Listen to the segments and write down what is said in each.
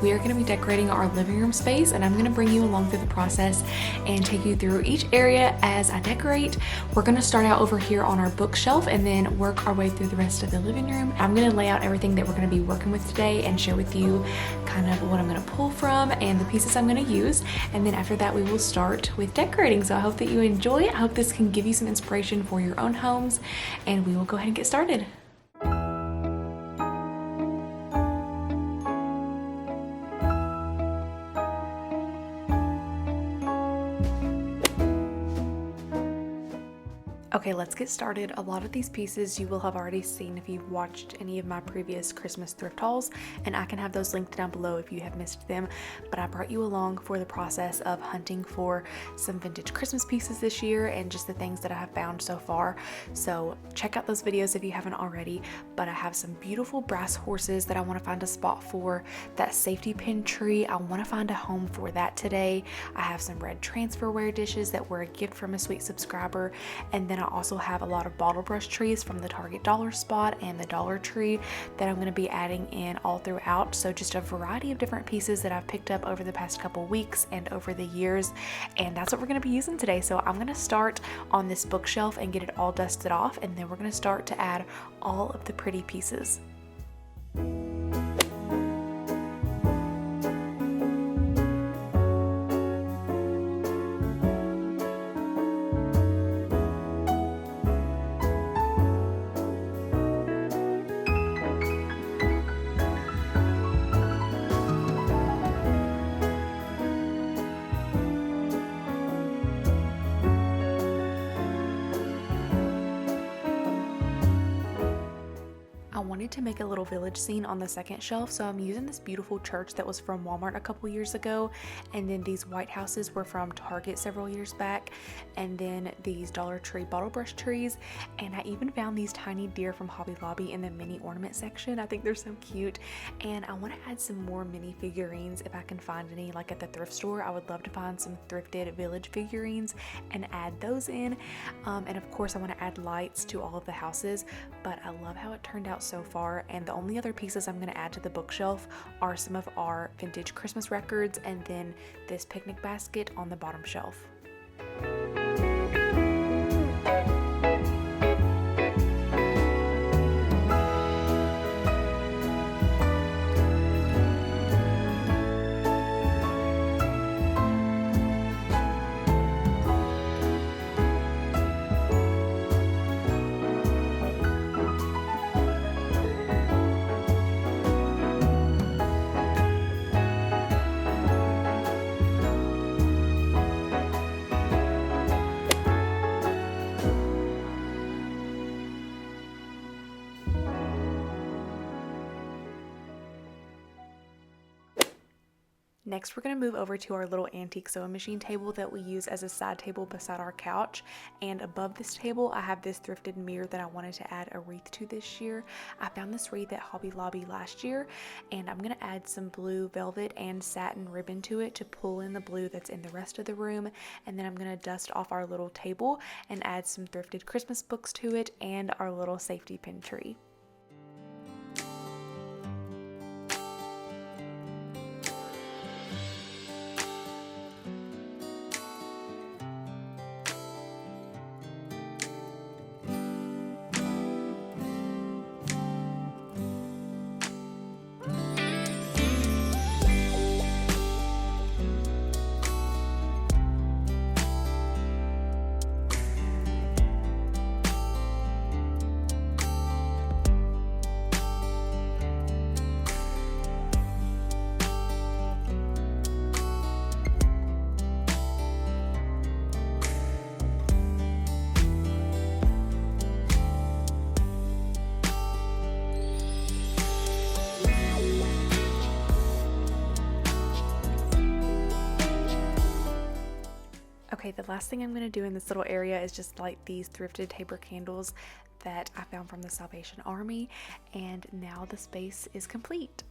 we are going to be decorating our living room space, and I'm going to bring you along through the process and take you through each area as I decorate. We're going to start out over here on our bookshelf and then work our way through the rest of the living room. I'm going to lay out everything that we're going to be working with today and share with you kind of what I'm going to pull from and the pieces I'm going to use. And then after that, we will start with decorating. So I hope that you enjoy it. I hope this can give you some inspiration for your own homes, and we will go ahead and get started. Okay, let's get started. A lot of these pieces you will have already seen if you've watched any of my previous Christmas thrift hauls, and I can have those linked down below if you have missed them. But I brought you along for the process of hunting for some vintage Christmas pieces this year and just the things that I have found so far. So check out those videos if you haven't already. But I have some beautiful brass horses that I want to find a spot for. That safety pin tree, I want to find a home for that today. I have some red transferware dishes that were a gift from a sweet subscriber, and then I also have a lot of bottle brush trees from the Target Dollar Spot and the Dollar Tree that I'm going to be adding in all throughout. So just a variety of different pieces that I've picked up over the past couple weeks and over the years, and that's what we're going to be using today. So I'm going to start on this bookshelf and get it all dusted off, and then we're going to start to add all of the pretty pieces. To make a little village scene on the second shelf, so I'm using this beautiful church that was from Walmart a couple years ago, and then these white houses were from Target several years back, and then these Dollar Tree bottle brush trees, and I even found these tiny deer from Hobby Lobby in the mini ornament section. I think they're so cute, and I want to add some more mini figurines if I can find any, like at the thrift store. I would love to find some thrifted village figurines and add those in, and of course I want to add lights to all of the houses. But I love how it turned out so far, and the only other pieces I'm going to add to the bookshelf are some of our vintage Christmas records and then this picnic basket on the bottom shelf. Next, we're going to move over to our little antique sewing machine table that we use as a side table beside our couch. And above this table, I have this thrifted mirror that I wanted to add a wreath to this year. I found this wreath at Hobby Lobby last year, and I'm going to add some blue velvet and satin ribbon to it to pull in the blue that's in the rest of the room. And then I'm going to dust off our little table and add some thrifted Christmas books to it and our little safety pin tree. Okay, the last thing I'm going to do in this little area is just light these thrifted taper candles that I found from the Salvation Army, and now the space is complete.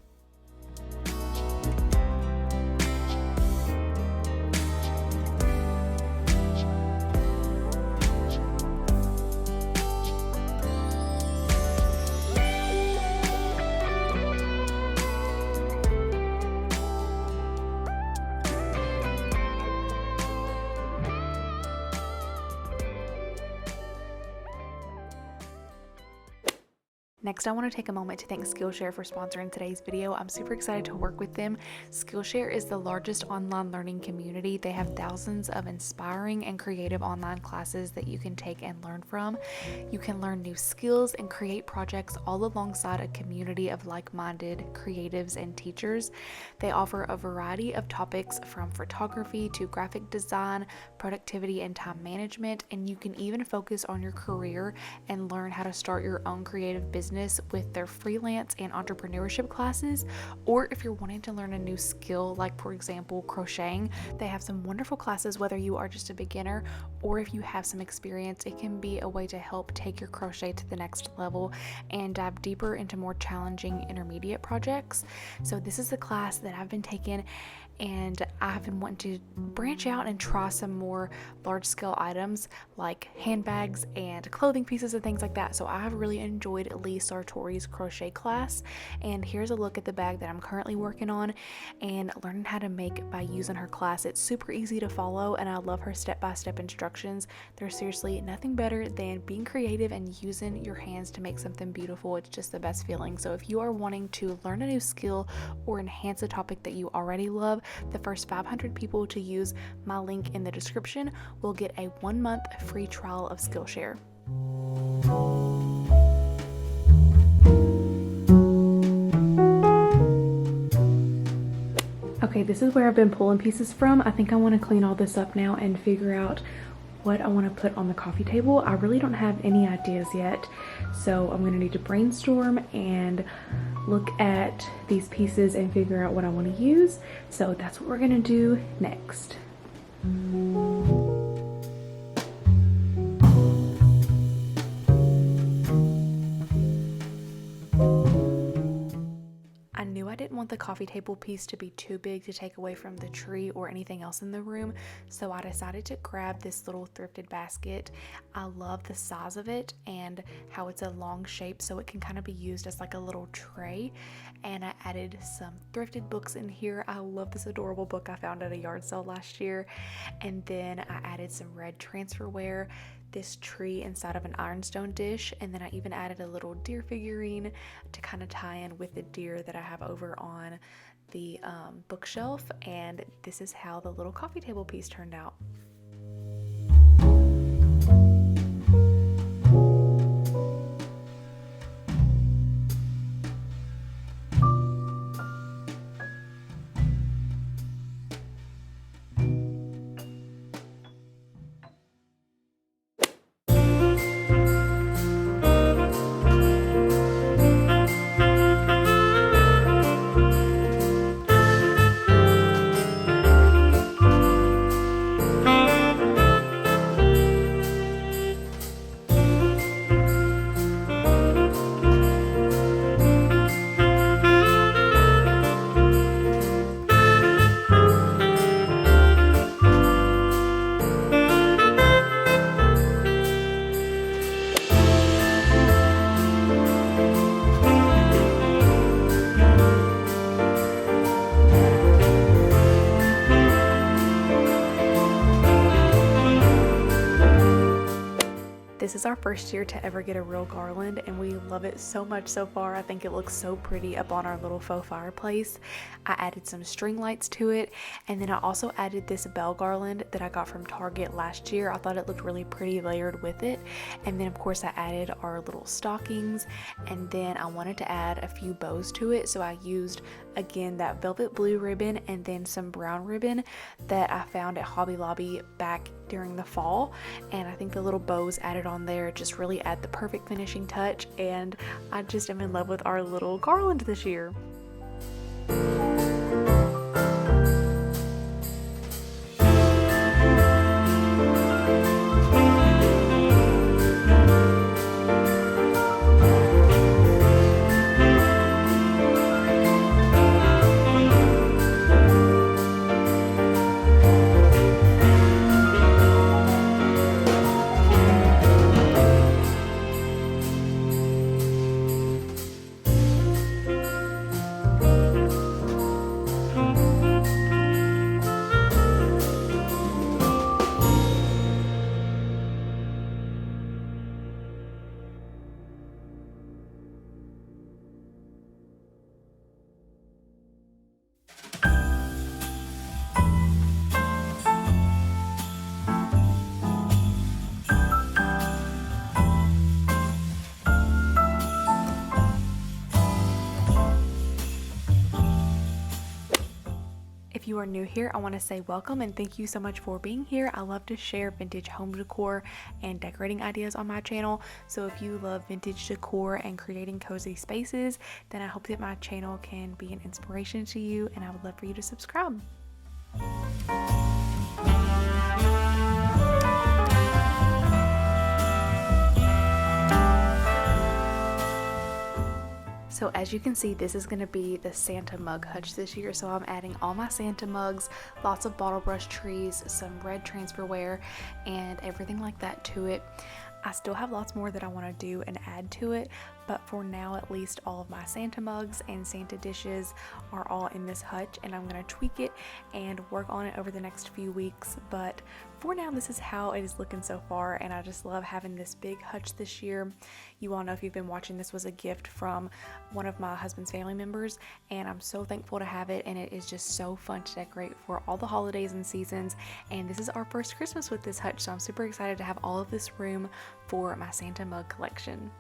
Next, I want to take a moment to thank Skillshare for sponsoring today's video. I'm super excited to work with them. Skillshare is the largest online learning community. They have thousands of inspiring and creative online classes that you can take and learn from. You can learn new skills and create projects all alongside a community of like-minded creatives and teachers. They offer a variety of topics from photography to graphic design, productivity, and time management, and you can even focus on your career and learn how to start your own creative business with their freelance and entrepreneurship classes. Or if you're wanting to learn a new skill, like for example crocheting, they have some wonderful classes. Whether you are just a beginner or if you have some experience, it can be a way to help take your crochet to the next level and dive deeper into more challenging intermediate projects. So this is the class that I've been taking, and I have been wanting to branch out and try some more large-scale items like handbags and clothing pieces and things like that. So I have really enjoyed Lee Sartori's crochet class, and here's a look at the bag that I'm currently working on and learning how to make by using her class. It's super easy to follow, and I love her step-by-step instructions. There's seriously nothing better than being creative and using your hands to make something beautiful. It's just the best feeling. So if you are wanting to learn a new skill or enhance a topic that you already love, the first 500 people to use my link in the description will get a 1-month free trial of Skillshare. Okay, this is where I've been pulling pieces from. I think I want to clean all this up now and figure out what I want to put on the coffee table. I really don't have any ideas yet, so I'm going to need to brainstorm and look at these pieces and figure out what I want to use. So that's what we're going to do next. I knew I didn't want the coffee table piece to be too big to take away from the tree or anything else in the room, so I decided to grab this little thrifted basket. I love the size of it and how it's a long shape, so it can kind of be used as like a little tray. And I added some thrifted books in here. I love this adorable book I found at a yard sale last year. And then I added some red transferware, this tree inside of an ironstone dish, and then I even added a little deer figurine to kind of tie in with the deer that I have over on the bookshelf. And this is how the little coffee table piece turned out. This is our first year to ever get a real garland, and we love it so much so far. I think it looks so pretty up on our little faux fireplace. I added some string lights to it, and then I also added this bell garland that I got from Target last year. I thought it looked really pretty layered with it. And then of course I added our little stockings, and then I wanted to add a few bows to it, so I used again that velvet blue ribbon and then some brown ribbon that I found at Hobby Lobby back during the fall. And I think the little bows added on there just really add the perfect finishing touch, and I just am in love with our little garland this year. you are new here, I want to say welcome and thank you so much for being here. I love to share vintage home decor and decorating ideas on my channel. So if you love vintage decor and creating cozy spaces, then I hope that my channel can be an inspiration to you, and I would love for you to subscribe. So as you can see, this is going to be the Santa mug hutch this year. So I'm adding all my Santa mugs, lots of bottle brush trees, some red transferware, and everything like that to it. I still have lots more that I want to do and add to it, but for now at least all of my Santa mugs and Santa dishes are all in this hutch, and I'm going to tweak it and work on it over the next few weeks. But for now, this is how it is looking so far, and I just love having this big hutch this year. You all know, if you've been watching, this was a gift from one of my husband's family members, and I'm so thankful to have it, and it is just so fun to decorate for all the holidays and seasons. And this is our first Christmas with this hutch, so I'm super excited to have all of this room for my Santa mug collection.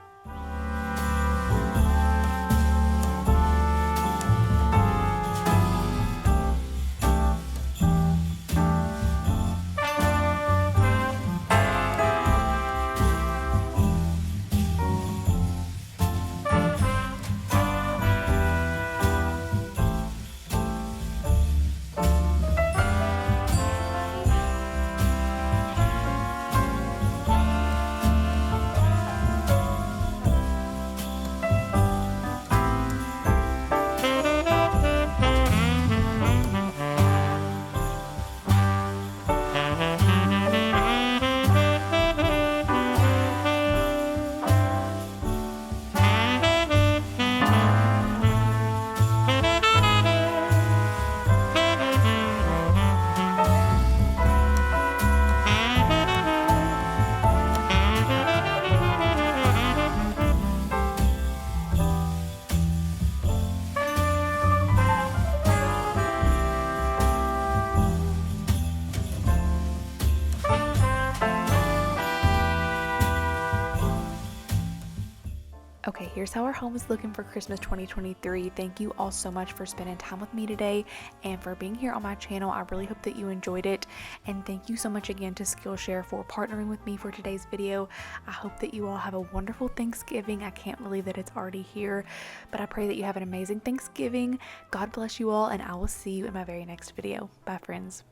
Okay, here's how our home is looking for Christmas 2023. Thank you all so much for spending time with me today and for being here on my channel. I really hope that you enjoyed it, and thank you so much again to Skillshare for partnering with me for today's video. I hope that you all have a wonderful Thanksgiving. I can't believe that it's already here, but I pray that you have an amazing Thanksgiving. God bless you all, and I will see you in my very next video. Bye, friends.